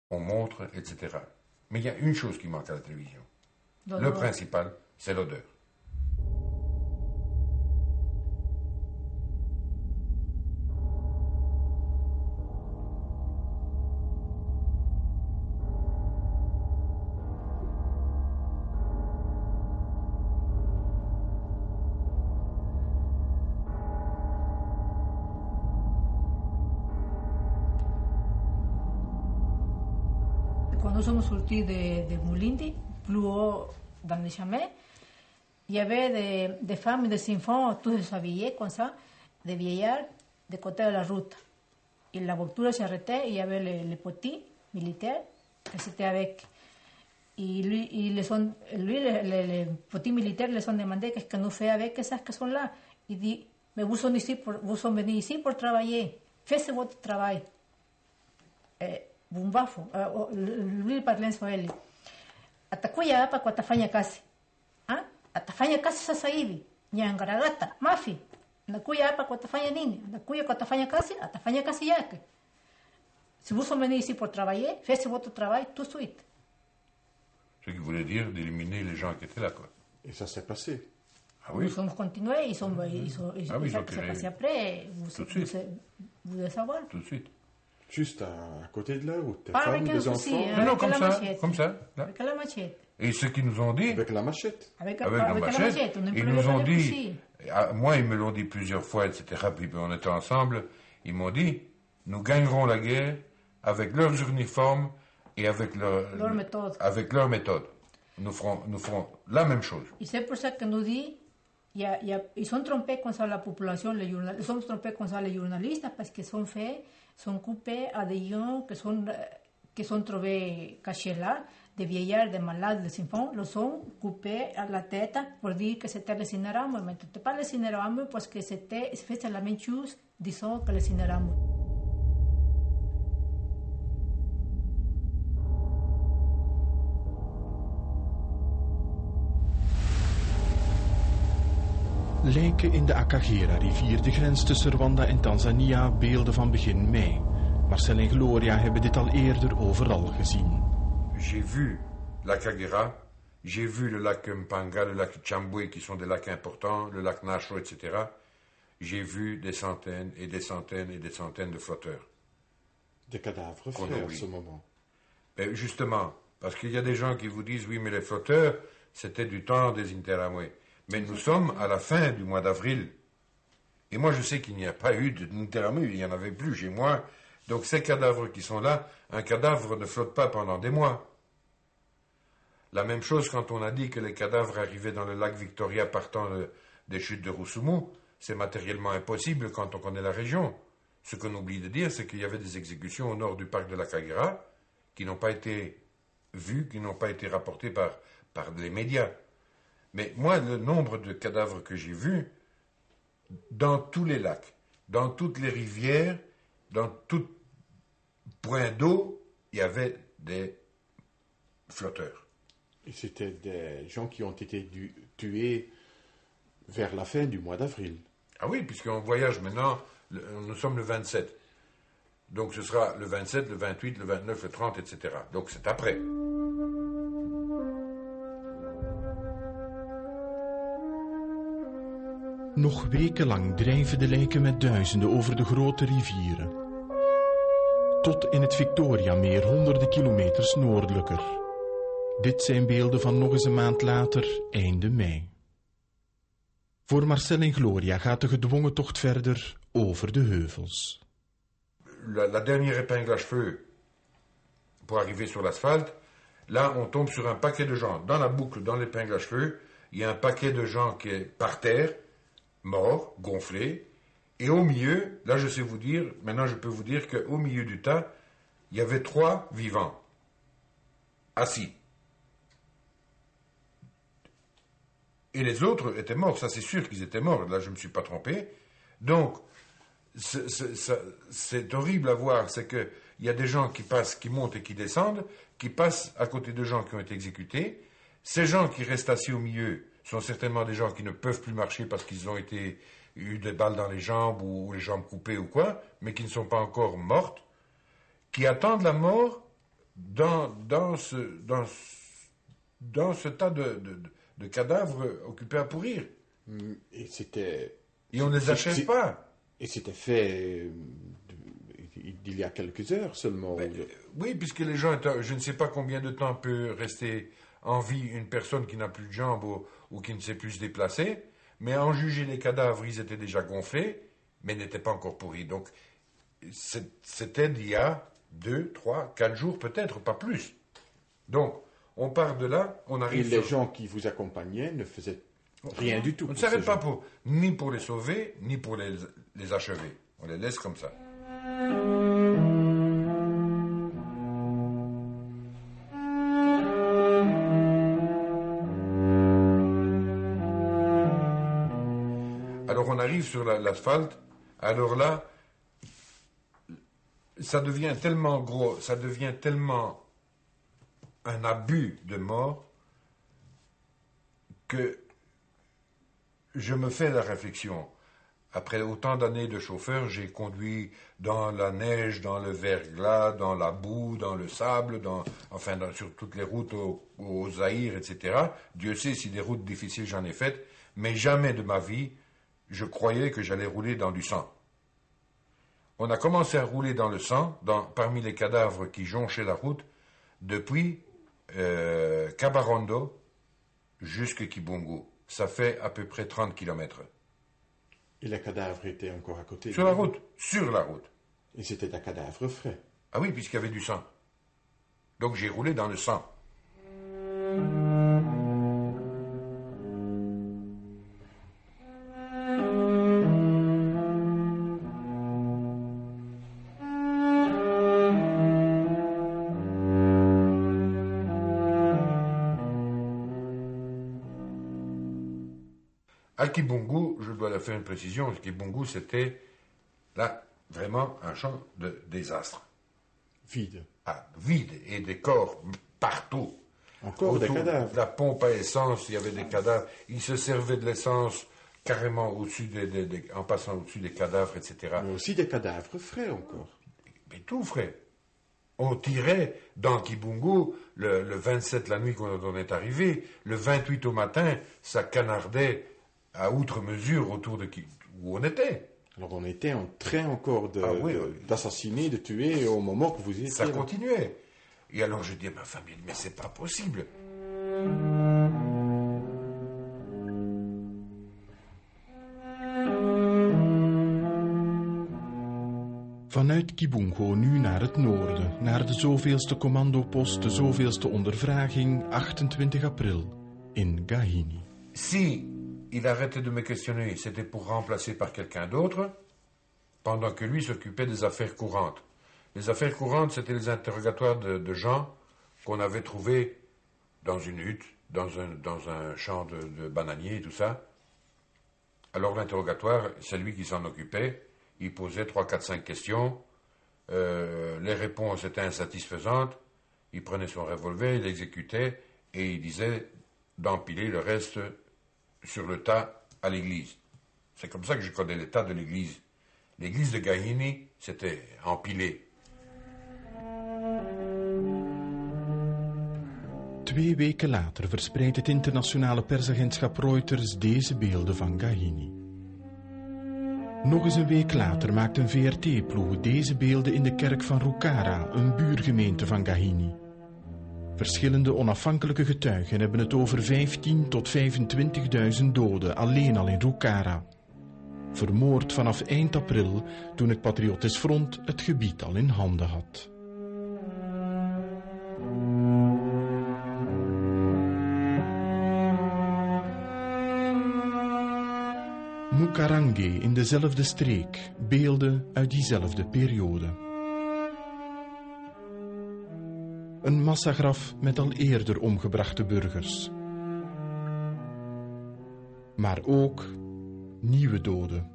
on montre, etc. Mais il y a une chose qui manque à la télévision. Le principal, c'est l'odeur. Quand nous sommes sortis de Mulindi, plus haut dans le chemin, il y avait des femmes et des enfants tous habillés comme ça, des vieillards, de côté de la route. Et la voiture s'arrêtait, il y avait les petits militaires qui étaient avec. Et les petits militaires les ont demandé qu'est-ce que nous fait avec esas qui sont là. Il dit, mais vous sont venus ici pour travailler, faites votre travail. Bumbafo, lui parlait en Swahili. Atakuya hapa kwa tafanya kazi. Atafanya kazi sasa hivi. Nyangaragata, mafi. Nakuya hapa kwa tafanya nini? Nakuya kwa tafanya kazi, atafanya kazi yake. Si vous venez ici pour travailler, faites votre travail tout de suite. Ce qui voulait dire d'éliminer les gens qui étaient là, quoi. Et ça s'est passé. Ah oui. Nous sommes continués, ils sont ça s'est passé après, vous devez savoir. Tout de suite. Juste à côté de la route, des Pas femmes, avec un des souci, enfants. Non, comme ça. Là. Avec la machette. Et ce qu'ils nous ont dit, Avec la machette. Avec la la machette, machette, on ne ils prenait nous pas ont de dit, fusil. moi ils me l'ont dit plusieurs fois, etc. Puis on était ensemble, ils m'ont dit, nous gagnerons la guerre avec leurs uniformes et avec Leur méthode. Avec leur méthode. Nous ferons la même chose. Et c'est pour ça que nous dit, ils sont trompés comme ça la population, ils sont trompés comme ça les journalistes parce qu'ils sont coupés à des gens qui sont trouvés cachés là, des vieillards, des malades, des enfants, ils sont coupés à la tête pour dire que c'était les Cineramos. Mais c'était pas les Cineramos parce que c'était la même chose, disons, que les Cineramos. Lijken in de Akagera-rivier, de grens tussen Rwanda en Tanzania, beelden van begin mei. Marcel en Gloria hebben dit al eerder overal gezien. J'ai vu la Kagera, j'ai vu le lac Mpanga, le lac Chamboué, qui sont des lacs importants, le lac Nacho, etc. J'ai vu des centaines et des centaines et des centaines de flotteurs. Des cadavres frais à ce moment. Ben justement, parce qu'il y a des gens qui vous disent, oui, mais les flotteurs, c'était du temps des Interamwe. Mais nous sommes à la fin du mois d'avril. Et moi, je sais qu'il n'y a pas eu d'Interamwe, il n'y en avait plus chez moi. Donc ces cadavres qui sont là, un cadavre ne flotte pas pendant des mois. La même chose quand on a dit que les cadavres arrivaient dans le lac Victoria partant des chutes de Rusumo, c'est matériellement impossible quand on connaît la région. Ce qu'on oublie de dire, c'est qu'il y avait des exécutions au nord du parc de la Kagera qui n'ont pas été vues, qui n'ont pas été rapportées par les médias. Mais moi, le nombre de cadavres que j'ai vus, dans tous les lacs, dans toutes les rivières, dans tout point d'eau, il y avait des flotteurs. Et c'était des gens qui ont été tués vers la fin du mois d'avril. Ah oui, puisqu'on voyage maintenant, nous sommes le 27. Donc ce sera le 27, le 28, le 29, le 30, etc. Donc c'est après. Nog wekenlang drijven de lijken met duizenden over de grote rivieren. Tot in het Victoriameer, honderden kilometers noordelijker. Dit zijn beelden van nog eens een maand later, einde mei. Voor Marcel en Gloria gaat de gedwongen tocht verder over de heuvels. La dernière épingle à cheveux pour arriver sur l'asphalte, là on tombe sur un paquet de gens. Dans la boucle, dans l'épingle à cheveux, il y a un paquet de gens qui est par terre, morts, gonflés, et au milieu, là je sais vous dire, maintenant je peux vous dire qu'au milieu du tas, il y avait 3 vivants, assis. Et les autres étaient morts, ça c'est sûr qu'ils étaient morts, là je ne me suis pas trompé. Donc, c'est horrible à voir, c'est qu'il y a des gens qui passent, qui montent et qui descendent, qui passent à côté de gens qui ont été exécutés. Ces gens qui restent assis au milieu sont certainement des gens qui ne peuvent plus marcher parce qu'ils ont eu des balles dans les jambes ou les jambes coupées ou quoi, mais qui ne sont pas encore mortes, qui attendent la mort dans ce tas de cadavres occupés à pourrir. Et c'était... Et on ne les achève pas. Et c'était fait il y a quelques heures seulement. Oui, puisque les gens, je ne sais pas combien de temps peut rester en vie une personne qui n'a plus de jambes ou qui ne sait plus se déplacer, mais à en juger les cadavres, ils étaient déjà gonflés, mais n'étaient pas encore pourris. Donc, c'était d'il y a 2, 3, 4 jours peut-être, pas plus. Donc, on part de là, on arrive Et les gens qui vous accompagnaient ne faisaient rien du tout. On ne s'arrête pas ni pour les sauver, ni pour les achever. On les laisse comme ça. Alors on arrive sur l'asphalte. Alors là, ça devient tellement gros, ça devient tellement un abus de mort que je me fais la réflexion. Après autant d'années de chauffeur, j'ai conduit dans la neige, dans le verglas, dans la boue, dans le sable, sur toutes les routes au Zaïre, etc. Dieu sait si des routes difficiles j'en ai faites, mais jamais de ma vie, je croyais que j'allais rouler dans du sang. On a commencé à rouler dans le sang, parmi les cadavres qui jonchaient la route, depuis Kabarondo jusqu'à Kibungu. Ça fait à peu près 30 kilomètres. Et les cadavres étaient encore à côté. Sur la route. Et c'était un cadavre frais. Ah oui, puisqu'il y avait du sang. Donc j'ai roulé dans le sang. À Kibungu, je dois faire une précision, Kibungu, c'était là vraiment un champ de désastre. Vide. Ah, vide, et des corps partout. Encore des cadavres. La pompe à essence, il y avait des cadavres. Ils se servaient de l'essence carrément au-dessus en passant au-dessus des cadavres, etc. Mais aussi des cadavres frais encore. Mais tout frais. On tirait dans Kibungu le 27 la nuit quand on est arrivé, le 28 au matin, ça canardait à outre mesure autour de où on était. Alors on était en train encore d'assassiner, de tuer au moment que vous étiez ça là. Continuait. Et alors je dis à ma famille, mais c'est pas possible. Vanuit Kibungo nu naar het noorden, naar de zoveelste commandopost, de zoveelste ondervraging, 28 april, in Gahini. Si il arrêtait de me questionner, c'était pour remplacer par quelqu'un d'autre, pendant que lui s'occupait des affaires courantes. Les affaires courantes, c'était les interrogatoires de gens qu'on avait trouvés dans une hutte, dans un champ de bananiers et tout ça. Alors l'interrogatoire, c'est lui qui s'en occupait. Il posait 3, 4, 5 questions. Les réponses étaient insatisfaisantes. Il prenait son revolver, il l'exécutait et il disait d'empiler le reste sur le tas à l'église. C'est comme ça que je connais le tas de l'église. L'église de Gahini, c'était empilé. 2 weken later verspreidt het internationale persagentschap Reuters deze beelden van Gahini. Nog eens een week later maakt een VRT-ploeg deze beelden in de kerk van Rukara, een buurgemeente van Gahini. Verschillende onafhankelijke getuigen hebben het over 15.000 tot 25.000 doden alleen al in Rukara. Vermoord vanaf eind april, toen het Patriotisch Front het gebied al in handen had. Mukarange in dezelfde streek, beelden uit diezelfde periode. Een massagraf met al eerder omgebrachte burgers. Maar ook nieuwe doden.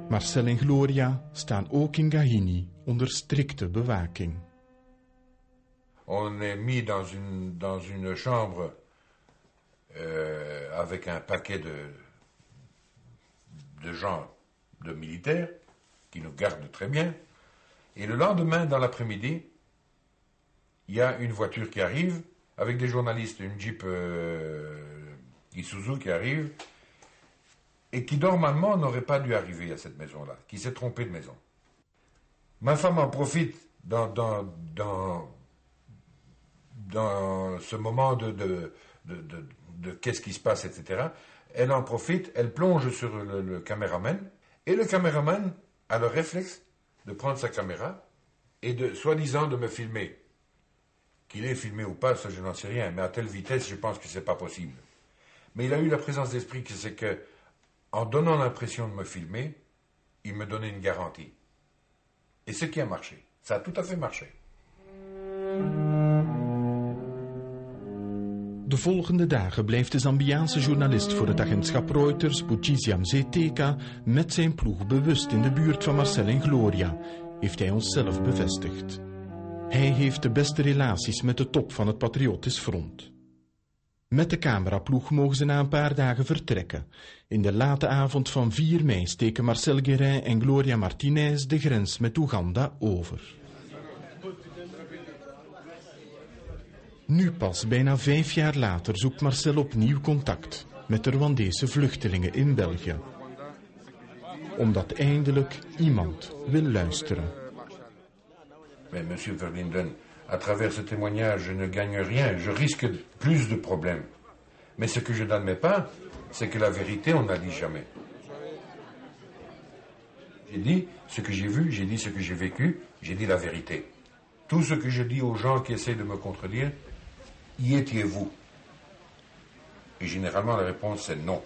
Marcel en Gloria staan ook in Gahini onder strikte bewaking. On est mis dans une chambre avec un paquet de gens, de militaires, qui nous gardent très bien. Et le lendemain, dans l'après-midi, il y a une voiture qui arrive, avec des journalistes, une Jeep Isuzu qui arrive, et qui normalement n'aurait pas dû arriver à cette maison-là, qui s'est trompée de maison. Ma femme en profite dans ce moment de qu'est-ce qui se passe, etc. Elle en profite, elle plonge sur le caméraman, et le caméraman a le réflexe de prendre sa caméra et soi-disant de me filmer. Qu'il ait filmé ou pas, ça je n'en sais rien, mais à telle vitesse, je pense que c'est pas possible. Mais il a eu la présence d'esprit que c'est que, en donnant l'impression de me filmer, il me donnait une garantie. Et ce qui a marché, ça a tout à fait marché. De volgende dagen blijft de Zambiaanse journalist voor het agentschap Reuters, Buchisia Mzeteka, met zijn ploeg bewust in de buurt van Marcel en Gloria, heeft hij ons zelf bevestigd. Hij heeft de beste relaties met de top van het Patriotisch Front. Met de cameraploeg mogen ze na een paar dagen vertrekken. In de late avond van 4 mei steken Marcel Guérin en Gloria Martinez de grens met Oeganda over. Nu pas, bijna 5 jaar later, zoekt Marcel opnieuw contact met de Rwandese vluchtelingen in België. Omdat eindelijk iemand wil luisteren. Mais monsieur Verlinden, à travers ce témoignage, je ne gagne rien, je risque plus de problèmes. Mais ce que je n'admets pas, c'est que la vérité, on n'a dit jamais. J'ai dit ce que j'ai vu, j'ai dit ce que j'ai vécu, j'ai dit la vérité. Tout ce que je dis aux gens qui essaient de me contredire, y étiez-vous? Et généralement, la réponse, c'est non.